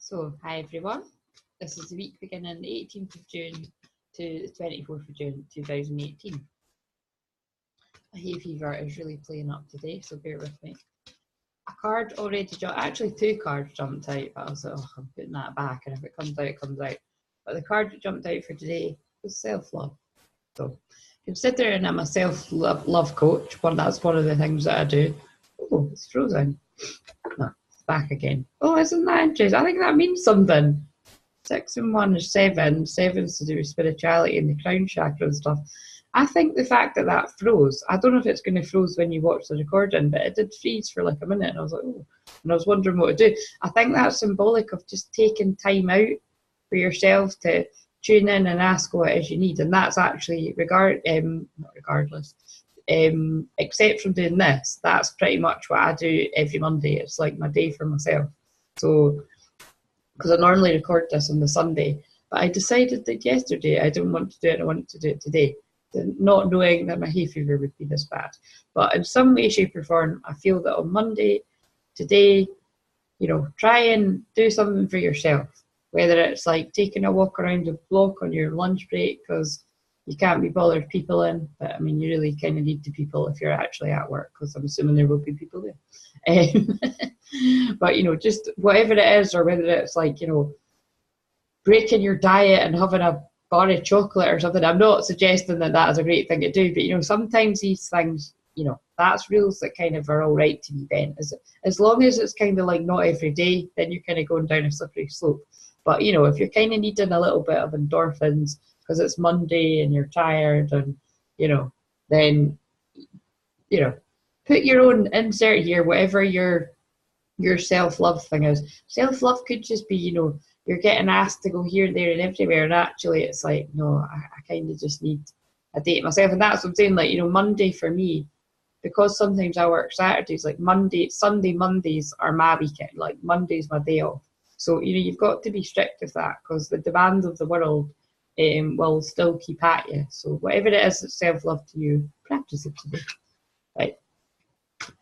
So, hi everyone. This is the week beginning the 18th of June to the 24th of June 2018. My hay fever is really playing up today, so bear with me. A card already jumped, actually two cards jumped out, but I was like, oh, I'm putting that back, and if it comes out, it comes out. But the card that jumped out for today was self-love. So, considering I'm a self-love coach, that's one of the things that I do. Oh, it's frozen. No, it's back again. Oh, isn't that interesting? I think that means something. 6 and 1 is 7. 7's to do with spirituality and the crown chakra and stuff. I think the fact that that froze, I don't know if it's going to freeze when you watch the recording, but it did freeze for like a minute, and I was like, oh, and I was wondering what to do. I think that's symbolic of just taking time out for yourself to tune in and ask what it is you need, and that's actually except from doing this, that's pretty much what I do every Monday. It's like my day for myself. So, because I normally record this on the Sunday, but I decided that yesterday I didn't want to do it, I wanted to do it today, not knowing that my hay fever would be this bad. But in some way, shape or form, I feel that on Monday, today, try and do something for yourself, whether it's like taking a walk around the block on your lunch break because you can't be bothered people in, but I mean, you really kind of need the people if you're actually at work, because I'm assuming there will be people there. But, just whatever it is, or whether it's like, breaking your diet and having a bar of chocolate or something. I'm not suggesting that that is a great thing to do, but, sometimes these things, that's rules that kind of are all right to be bent. As long as it's kind of like not every day, then you're kind of going down a slippery slope. But, if you're kind of needing a little bit of endorphins because it's Monday and you're tired and, then, put your own insert here, whatever your self-love thing is. Self-love could just be, you're getting asked to go here, there and everywhere, and actually it's like, no, I kind of just need a date myself. And that's what I'm saying, like, Monday for me, because sometimes I work Saturdays, like Mondays are my weekend, like Monday's my day off. So, you've got to be strict with that, because the demands of the world will still keep at you. So whatever it is that's self-love to you, practice it today. Right.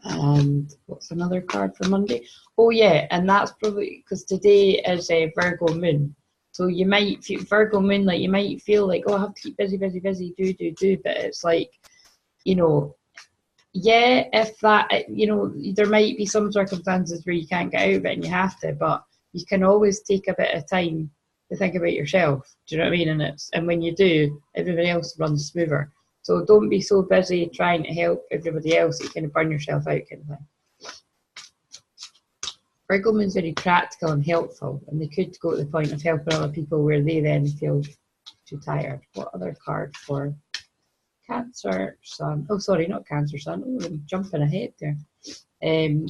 And what's another card for Monday? Oh yeah, and that's probably because today is a Virgo moon. So you might feel Virgo moon, like you might feel like, oh, I have to keep busy, do. But it's like, yeah, if that, there might be some circumstances where you can't get out of it and you have to, but you can always take a bit of time to think about yourself. Do you know what I mean? And when you do, everybody else runs smoother. So don't be so busy trying to help everybody else that you kind of burn yourself out, kind of thing. Virgo moon's very practical and helpful, and they could go to the point of helping other people where they then feel too tired. What other card for Cancer Sun? Oh, sorry, not Cancer Sun. Oh, I'm jumping ahead there.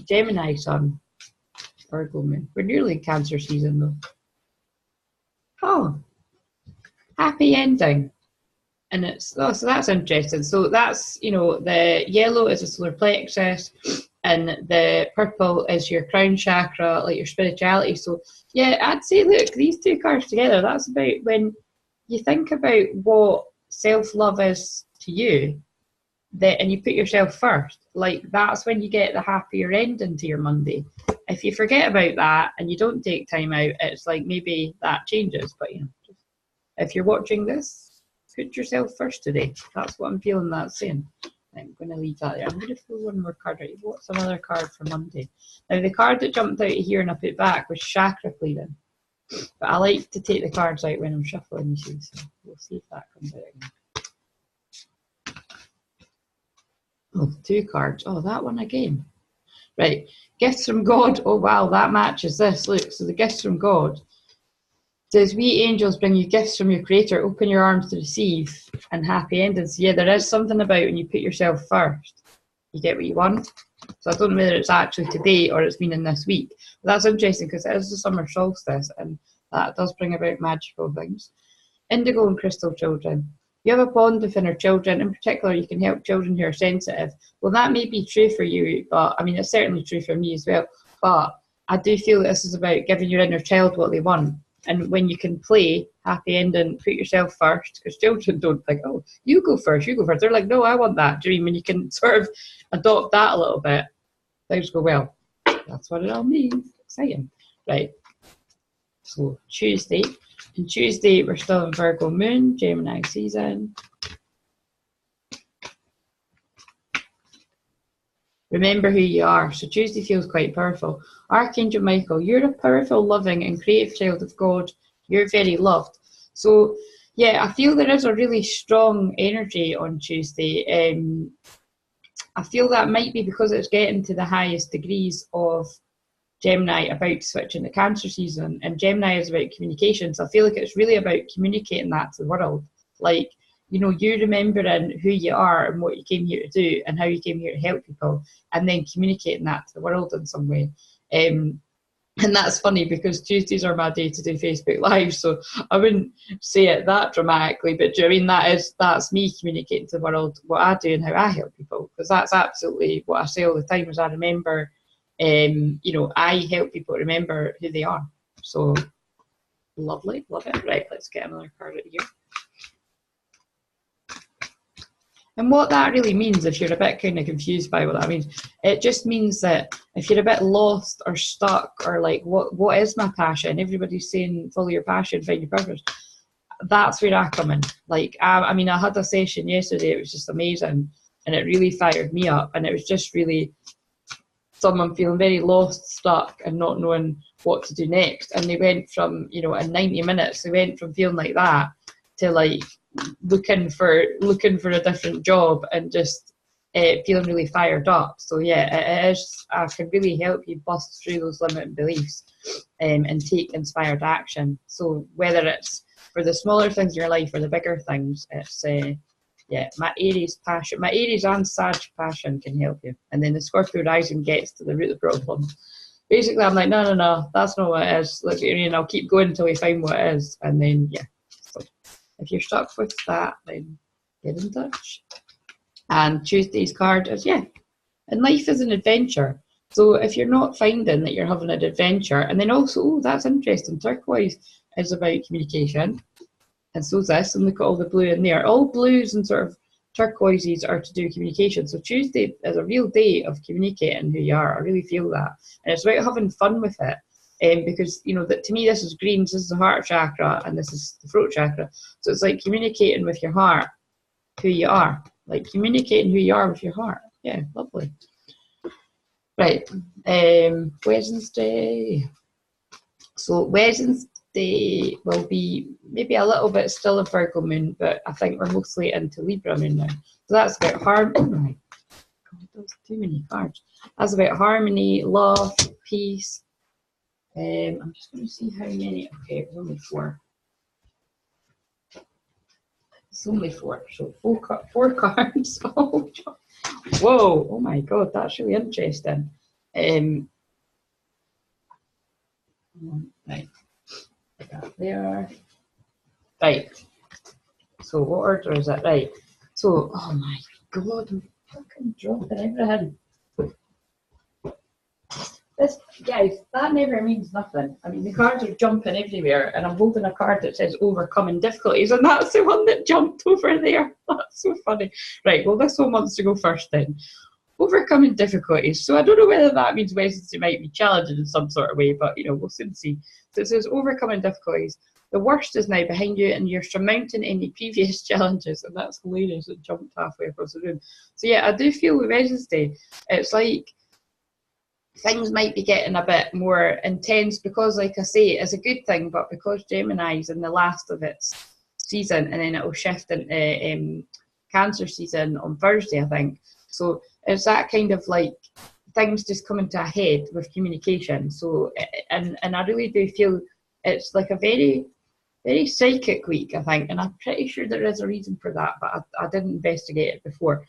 Gemini Sun, Virgo moon. We're nearly in Cancer season though. Oh, happy ending. And so that's interesting. So that's, the yellow is the solar plexus and the purple is your crown chakra, like your spirituality. So yeah, I'd say, look, these two cards together, that's about when you think about what self-love is to you, and you put yourself first, like that's when you get the happier ending to your Monday. If you forget about that and you don't take time out, it's like maybe that changes. But if you're watching this, put yourself first today. That's what I'm feeling that's saying. I'm going to leave that there. I'm going to pull one more card out. What's another card for Monday? Now, the card that jumped out of here and I put back was chakra clearing. But I like to take the cards out when I'm shuffling, you see. So we'll see if that comes out again. Oh, two cards. Oh, that one again. Right. Gifts from God. Oh, wow, that matches this. Look, so the gifts from God says, we angels bring you gifts from your creator, open your arms to receive, and happy endings. Yeah, there is something about when you put yourself first, you get what you want. So I don't know whether it's actually today or it's been in this week. But that's interesting because it is the summer solstice and that does bring about magical things. Indigo and crystal children. You have a bond with inner children. In particular, you can help children who are sensitive. Well, that may be true for you, but I mean, it's certainly true for me as well. But I do feel that this is about giving your inner child what they want. And when you can play happy ending, put yourself first, because children don't think, oh, you go first. They're like, no, I want that dream. And you can sort of adopt that a little bit. Things go well. That's what it all means. Exciting. Right. So Tuesday. And Tuesday, we're still in Virgo moon, Gemini season. Remember who you are. So Tuesday feels quite powerful. Archangel Michael, you're a powerful, loving and creative child of God. You're very loved. So yeah, I feel there is a really strong energy on Tuesday. I feel that might be because it's getting to the highest degrees of Gemini about to switch into Cancer season, and Gemini is about communication. So I feel like it's really about communicating that to the world. Like, you know, you remembering who you are and what you came here to do and how you came here to help people, and then communicating that to the world in some way. And that's funny because Tuesdays are my day to do Facebook Live, so I wouldn't say it that dramatically, but do you know what I mean? That's me communicating to the world what I do and how I help people, because that's absolutely what I say all the time. Is I remember, you know, I help people remember who they are. So lovely, love it. Right, let's get another card out here. And what that really means, if you're a bit kind of confused by what that means, it just means that if you're a bit lost or stuck or like, what is my passion? Everybody's saying follow your passion, find your purpose. That's where I come in. Like, I mean, I had a session yesterday. It was just amazing, and it really fired me up. And it was just really someone feeling very lost, stuck, and not knowing what to do next. And they went from, you know, in 90 minutes, they went from feeling like that to like looking for a different job and just feeling really fired up. So yeah, it is. I can really help you bust through those limiting beliefs and take inspired action. So whether it's for the smaller things in your life or the bigger things, it's yeah, my Aries passion, my Aries and Sag passion can help you. And then the Scorpio rising gets to the root of the problem. Basically, I'm like, no, that's not what it is. Look, you know, I'll keep going until we find what it is. And then, yeah. So if you're stuck with that, then get in touch. And Tuesday's card is, yeah, and life is an adventure. So if you're not finding that you're having an adventure, and then also, oh, that's interesting, turquoise is about communication. And so is this, and look at all the blue in there. All blues and sort of turquoises are to do with communication. So Tuesday is a real day of communicating who you are. I really feel that. And it's about having fun with it. Because, you know, that to me, this is greens, this is the heart chakra, and this is the throat chakra. So it's like communicating with your heart who you are. Like communicating who you are with your heart. Yeah, lovely. Right. Wednesday. So Wednesday will be maybe a little bit still a Virgo moon, but I think we're mostly into Libra moon now. So that's about harmony. Oh my God, those too many cards. That's about harmony, love, peace. I'm just going to see how many. Okay, it was only four. It's only four. So four cards. Oh, whoa! Oh my God, that's really interesting. Right. There. Right. So what order is it? Right. So, oh my God, I'm fucking dropping everything. This, guys, that never means nothing. I mean, the cards are jumping everywhere, and I'm holding a card that says overcoming difficulties, and that's the one that jumped over there. That's so funny. Right, well, this one wants to go first then. Overcoming difficulties. So I don't know whether that means Wednesday might be challenging in some sort of way, but, you know, we'll soon see. So it says overcoming difficulties. The worst is now behind you, and you're surmounting any previous challenges, and that's hilarious. It jumped halfway across the room. So yeah, I do feel with Wednesday, it's like things might be getting a bit more intense because, like I say, it's a good thing, but because Gemini's in the last of its season, and then it'll shift into Cancer season on Thursday, I think. So it's that kind of like things just coming to a head with communication. So, and I really do feel it's like a very, very psychic week, I think, and I'm pretty sure there is a reason for that, but I didn't investigate it before.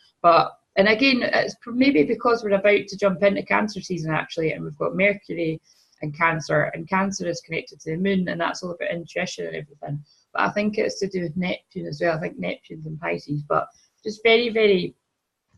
And again, it's maybe because we're about to jump into Cancer season, actually, and we've got Mercury and Cancer is connected to the moon, and that's all about intuition and everything. But I think it's to do with Neptune as well. I think Neptune's in Pisces, but just very, very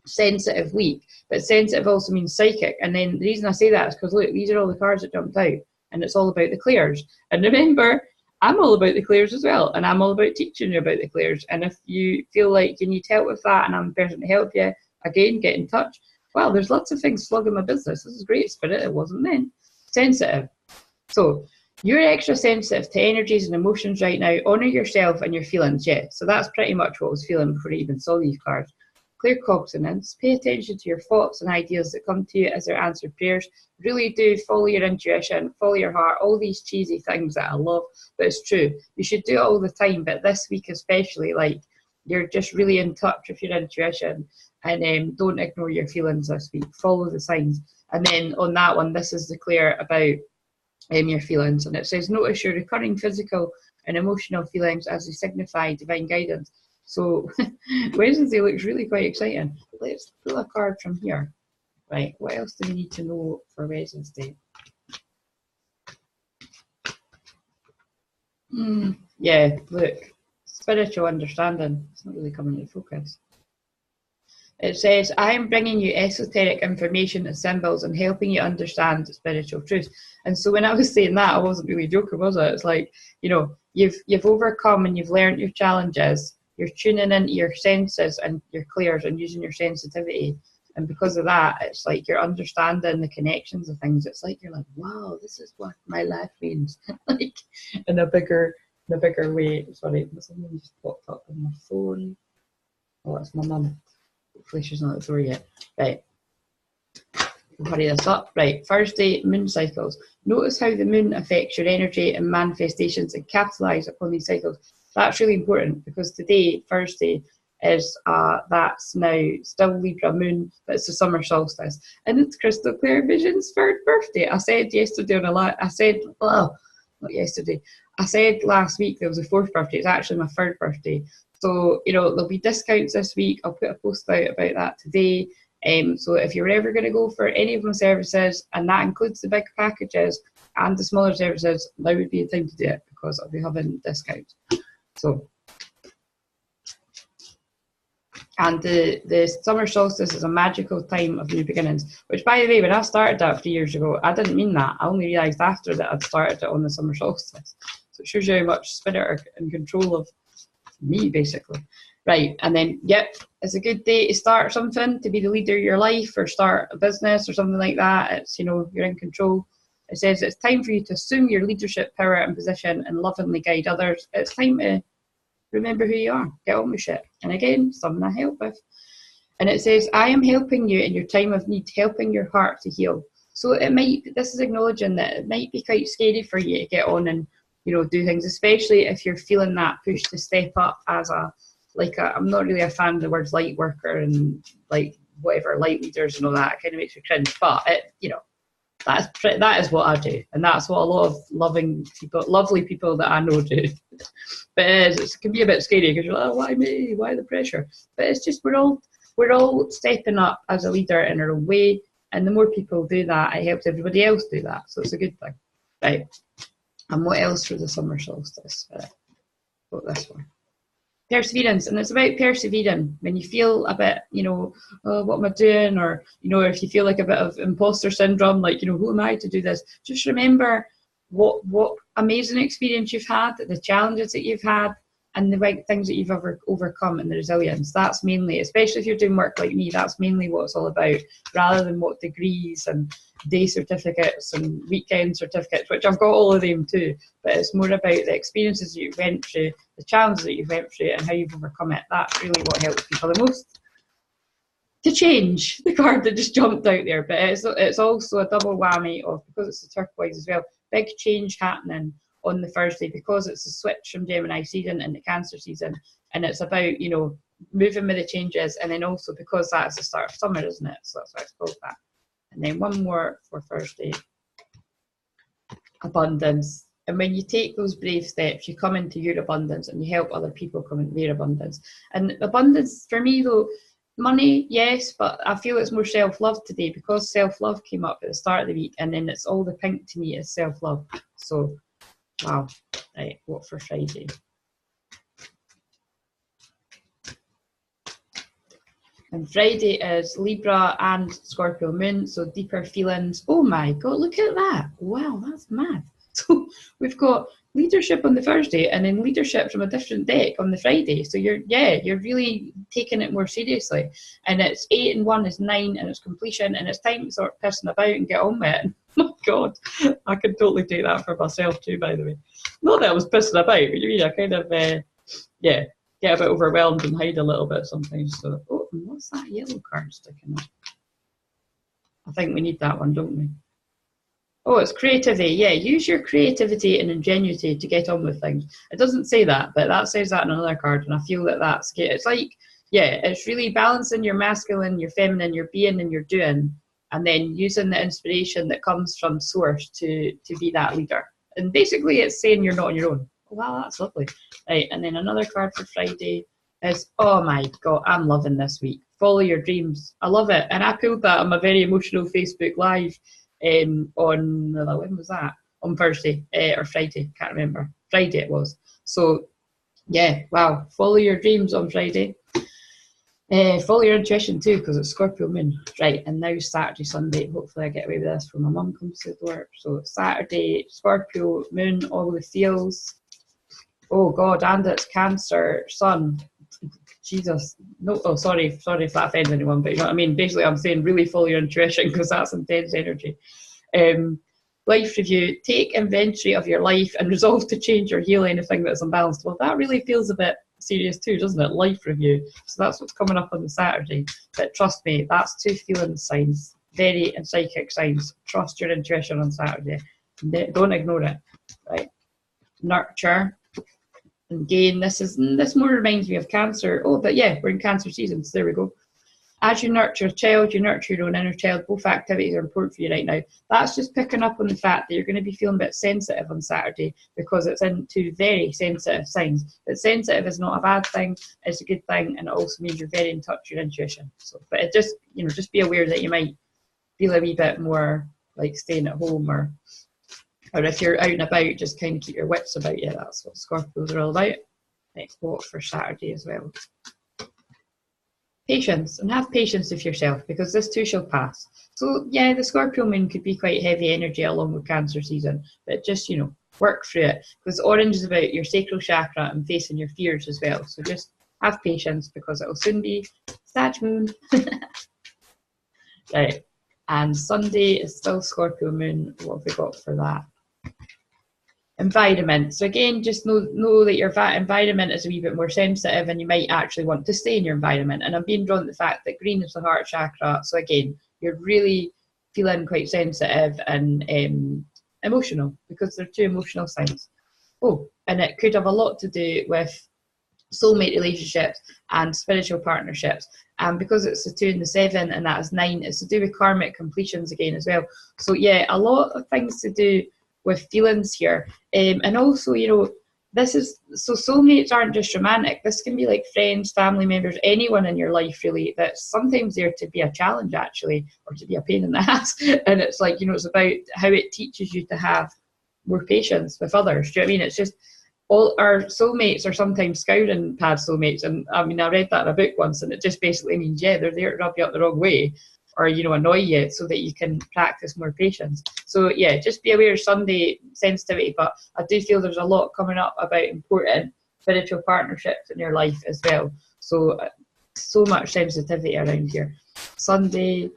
sensitive week. But sensitive also means psychic. And then the reason I say that is because, look, these are all the cards that jumped out, and it's all about the clairs. And remember, I'm all about the clairs as well, and I'm all about teaching you about the clairs. And if you feel like you need help with that, and I'm the person to help you, again, get in touch. Well, there's lots of things slugging my business. This is great, Spirit. It wasn't then. Sensitive. So You're extra sensitive to energies and emotions right now. Honour yourself and your feelings. Yeah, so that's pretty much what I was feeling before I even saw these cards. Clear cognizance. Pay attention to your thoughts and ideas that come to you as they're answered prayers. Really do follow your intuition, follow your heart, all these cheesy things that I love, but it's true. You should do it all the time, but this week especially, like, you're just really in touch with your intuition, and don't ignore your feelings this week. Follow the signs. And then on that one, this is the clear about your feelings, and it says notice your recurring physical and emotional feelings as they signify divine guidance. So Wednesday looks really quite exciting. Let's pull a card from here. Right, what else do we need to know for Wednesday? Yeah, look, spiritual understanding. It's not really coming into focus. It says, I am bringing you esoteric information and symbols and helping you understand spiritual truth. And so when I was saying that, I wasn't really joking, was it? It's like, you know, you've overcome and you've learned your challenges. You're tuning into your senses and your clairs and using your sensitivity. And because of that, it's like you're understanding the connections of things. It's like you're like, wow, this is what my life means. Like in a bigger way. Sorry, something just popped up on my phone. Oh, it's my mum. Hopefully she's not at the door yet. Right. We'll hurry this up. Right. Thursday, moon cycles. Notice how the moon affects your energy and manifestations and capitalise upon these cycles. That's really important because today, Thursday, is that's now still Libra moon, but it's the summer solstice. And it's Crystal Clear Vision's third birthday. I said yesterday not yesterday. I said last week there was a fourth birthday. It's actually my third birthday. So, you know, there'll be discounts this week. I'll put a post out about that today. So if you're ever going to go for any of my services, and that includes the big packages and the smaller services, now would be the time to do it because I'll be having discounts. So, and the summer solstice is a magical time of new beginnings, which, by the way, when I started that 3 years ago, I didn't mean that. I only realised after that I'd started it on the summer solstice. So it shows you how much spirit are in control of me, basically. Right, and then, yep, it's a good day to start something, to be the leader of your life or start a business or something like that. It's, you know, you're in control. It says it's time for you to assume your leadership power and position and lovingly guide others. It's time to remember who you are, get on with shit. And again, something I help with. And it says, I am helping you in your time of need, helping your heart to heal. So this is acknowledging that it might be quite scary for you to get on and, you know, do things, especially if you're feeling that push to step up as I'm not really a fan of the words light worker and like whatever, light leaders and all that. It kind of makes me cringe, but that is what I do, and that's what a lot of lovely people that I know do. But it can be a bit scary because you're like, oh, why me? Why the pressure? But it's just we're all stepping up as a leader in our own way, and the more people do that, it helps everybody else do that. So it's a good thing, right? And what else for the summer solstice? Got this one. Perseverance, and it's about persevering when you feel a bit, you know, oh, what am I doing? Or, you know, if you feel like a bit of imposter syndrome, like, you know, who am I to do this? Just remember what amazing experience you've had, the challenges that you've had, and the right things that you've ever overcome, and the resilience. That's mainly, especially if you're doing work like me, that's mainly what it's all about, rather than what degrees and day certificates and weekend certificates, which I've got all of them too, but it's more about the experiences that you went through, the challenges that you've went through, and how you've overcome it. That's really what helps people the most to change. The card that just jumped out there, but it's also a double whammy of, because it's a turquoise as well, big change happening on the Thursday because it's a switch from Gemini season into Cancer season, and it's about, you know, moving with the changes, and then also because that's the start of summer, isn't it? So that's why it's called that. And then one more for Thursday, abundance. And when you take those brave steps, you come into your abundance and you help other people come into their abundance. And abundance for me though, money, yes, but I feel it's more self-love today because self-love came up at the start of the week, and then it's all the pink to me is self-love. So, wow. Right, what for Friday? And Friday is Libra and Scorpio moon, so deeper feelings. Oh my God, look at that. Wow, that's mad. So we've got leadership on the Thursday and then leadership from a different deck on the Friday. So you're really taking it more seriously. And it's 8 and 1 is 9, and it's completion, and it's time to start pissing about and get on with it. Oh God, I can totally take that for myself too, by the way. Not that I was pissing about, but you mean I kind of, yeah, get a bit overwhelmed and hide a little bit sometimes. So, oh, and what's that yellow card sticking up? I think we need that one, don't we? Oh, it's creativity. Yeah, use your creativity and ingenuity to get on with things. It doesn't say that, but that says that in another card, and I feel that that's it's like, yeah, it's really balancing your masculine, your feminine, your being, and your doing, and then using the inspiration that comes from source to be that leader. And basically, it's saying you're not on your own. Wow, that's lovely. Right, and then another card for Friday is, oh my God, I'm loving this week. Follow your dreams. I love it, and I pulled that on my very emotional Facebook Live. On when was that? On Thursday or Friday? Can't remember. Friday it was. So yeah, wow. Follow your dreams on Friday. Follow your intuition too, because it's Scorpio moon. Right, and now Saturday, Sunday. Hopefully I get away with this when my mum comes to the work. So Saturday, Scorpio moon, all the feels. Oh God, and it's Cancer sun. Jesus, no, oh sorry if that offends anyone, but you know what I mean. Basically, I'm saying really follow your intuition because that's intense energy. Life review: take inventory of your life and resolve to change or heal anything that's unbalanced. Well, that really feels a bit serious too, doesn't it? Life review. So that's what's coming up on the Saturday. But trust me, that's two feeling signs, very and psychic signs. Trust your intuition on Saturday. Don't ignore it. Right. Nurture. And gain, this more reminds me of Cancer. Oh, but yeah, we're in Cancer season, so there we go. As you nurture a child, you nurture your own inner child. Both activities are important for you right now. That's just picking up on the fact that you're going to be feeling a bit sensitive on Saturday because it's into very sensitive signs. But sensitive is not a bad thing; it's a good thing, and it also means you're very in touch with your intuition. So, but it just, you know, just be aware that you might feel a wee bit more like staying at home, or if you're out and about, just kind of keep your wits about you. That's what Scorpios are all about. Next quote for Saturday as well. Patience, and have patience with yourself because this too shall pass. So yeah, the Scorpio moon could be quite heavy energy along with Cancer season, but just, you know, work through it because orange is about your sacral chakra and facing your fears as well. So just have patience because it will soon be Sag moon. Right, and Sunday is still Scorpio moon. What have we got for that? Environment. So again, just know that your environment is a wee bit more sensitive and you might actually want to stay in your environment. And I'm being drawn to the fact that green is the heart chakra. So again, you're really feeling quite sensitive and emotional because they're two emotional signs. Oh, and it could have a lot to do with soulmate relationships and spiritual partnerships. And because it's the 2 and the 7 and that is 9, it's to do with karmic completions again as well. So yeah, a lot of things to do with feelings here, and also, you know, this is, so soulmates aren't just romantic. This can be like friends, family members, anyone in your life really that's sometimes there to be a challenge actually, or to be a pain in the ass. And it's like, you know, it's about how it teaches you to have more patience with others. Do you know what I mean? It's just all our soulmates are sometimes scouring past soulmates, and I mean, I read that in a book once, and it just basically means, yeah, they're there to rub you up the wrong way or, you know, annoy you so that you can practice more patience. So yeah, just be aware of Sunday sensitivity, but I do feel there's a lot coming up about important spiritual partnerships in your life as well. So much sensitivity around here. Sunday,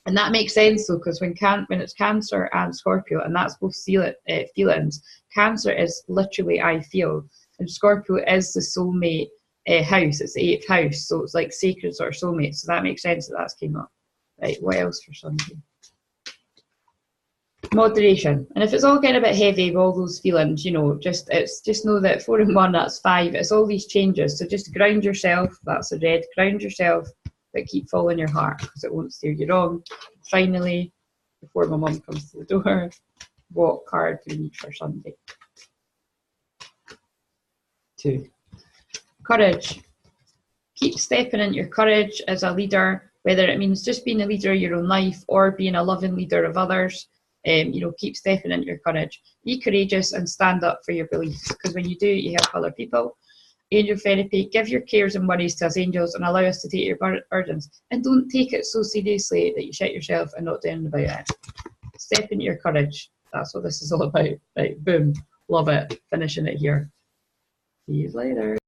and that makes sense though, because when it's Cancer and Scorpio, and that's both feelings, Cancer is literally I feel, and Scorpio is the soulmate house. It's the 8th house, so it's like sacred sort of soulmate. So that makes sense that that's came up. Right, what else for Sunday? Moderation. And if it's all getting a bit heavy with all those feelings, you know, just know that 4 and 1, that's 5. It's all these changes. So just ground yourself. That's a red. Ground yourself, but keep following your heart because it won't steer you wrong. Finally, before my mum comes to the door, what card do we need for Sunday? 2. Courage. Keep stepping into your courage as a leader, whether it means just being a leader of your own life or being a loving leader of others. You know, keep stepping into your courage. Be courageous and stand up for your beliefs, because when you do, you help other people. Angel therapy: give your cares and worries to us angels and allow us to take your burdens. And don't take it so seriously that you shit yourself and not do anything about it. Step into your courage. That's what this is all about. Right, boom. Love it. Finishing it here. See you later.